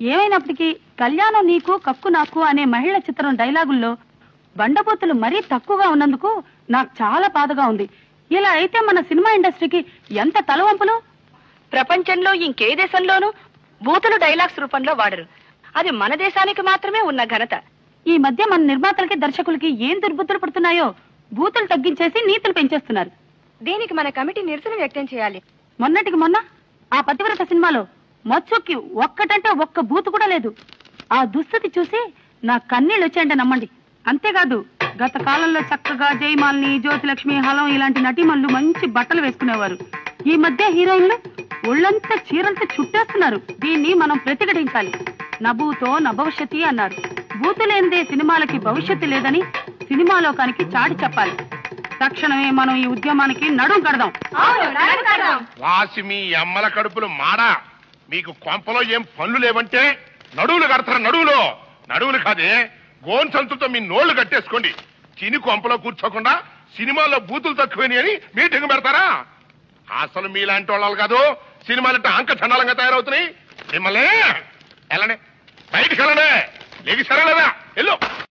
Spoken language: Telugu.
ఏమైనప్పటికీ కళ్యాణం నీకు కక్కు నాకు అనే మహిళ చిత్రం డైలాగుల్లో బండబూతులు మరీ తక్కువగా ఉన్నందుకు నాకు చాలా బాధగా ఉంది. ఇలా అయితే మన సినిమా ఇండస్ట్రీకి ఎంత తలవంపులు. ప్రపంచంలో ఇంకే దేశంలోనూ బూతులు డైలాగ్స్ రూపంలో వాడరు. అది మన దేశానికి మాత్రమే ఉన్న ఘనత. ఈ మధ్య మన నిర్మాతలకి దర్శకులకి ఏం దుర్బుద్ధులు పడుతున్నాయో బూతులు తగ్గించేసి నీతులు పెంచేస్తున్నారు. దీనికి మన కమిటీ నిరసన వ్యక్తం చేయాలి. మొన్నటికి మొన్న ఆ పతివ్రత సినిమాలో మచ్చుకి ఒక్కటంటే ఒక్క బూతు కూడా లేదు. ఆ దుస్థితి చూసి నా కన్నీళ్ళు వచ్చాయంటే నమ్మండి. అంతేకాదు గత కాలంలో చక్కగా జయమాలిని, జ్యోతిలక్ష్మి, హలం ఇలాంటి నటీమణులు మంచి బట్టలు వేసుకునేవారు. ఈ మధ్య హీరోయిన్లు ఒళ్ళంతా చీరలతో చుట్టేస్తున్నారు. దీన్ని మనం ప్రతిఘటించాలి. నభూతో నభవిష్యతి అన్నారు. బూతు లేనిదే సినిమాలకి భవిష్యత్తు లేదని సినిమా లోకానికి చాటి చెప్పాలి. తక్షణమే మనం ఈ ఉద్యమానికి నడుం కడదాం. వాసి మీ అమ్మల కడుపులు మాడా, మీకు కొంపలో ఏం పనులు లేవంటే నడువులు కడతారు. నడువులు కాదే, గోన్ సంతుతో మీ నోళ్లు కట్టేసుకోండి. చిని కొంపలో కూర్చోకుండా సినిమాల్లో బూతులు తక్కువని అని మీటింగ్ పెడతారా? అసలు మీలాంటి వాళ్ళు కాదు సినిమాలంటే అంక చండాలంగా తయారవుతున్నాయి. మిమ్మల్ని వెళ్ళనే, బయటికి వెళ్ళనే, లేకి సరే లేదా? వెళ్ళు.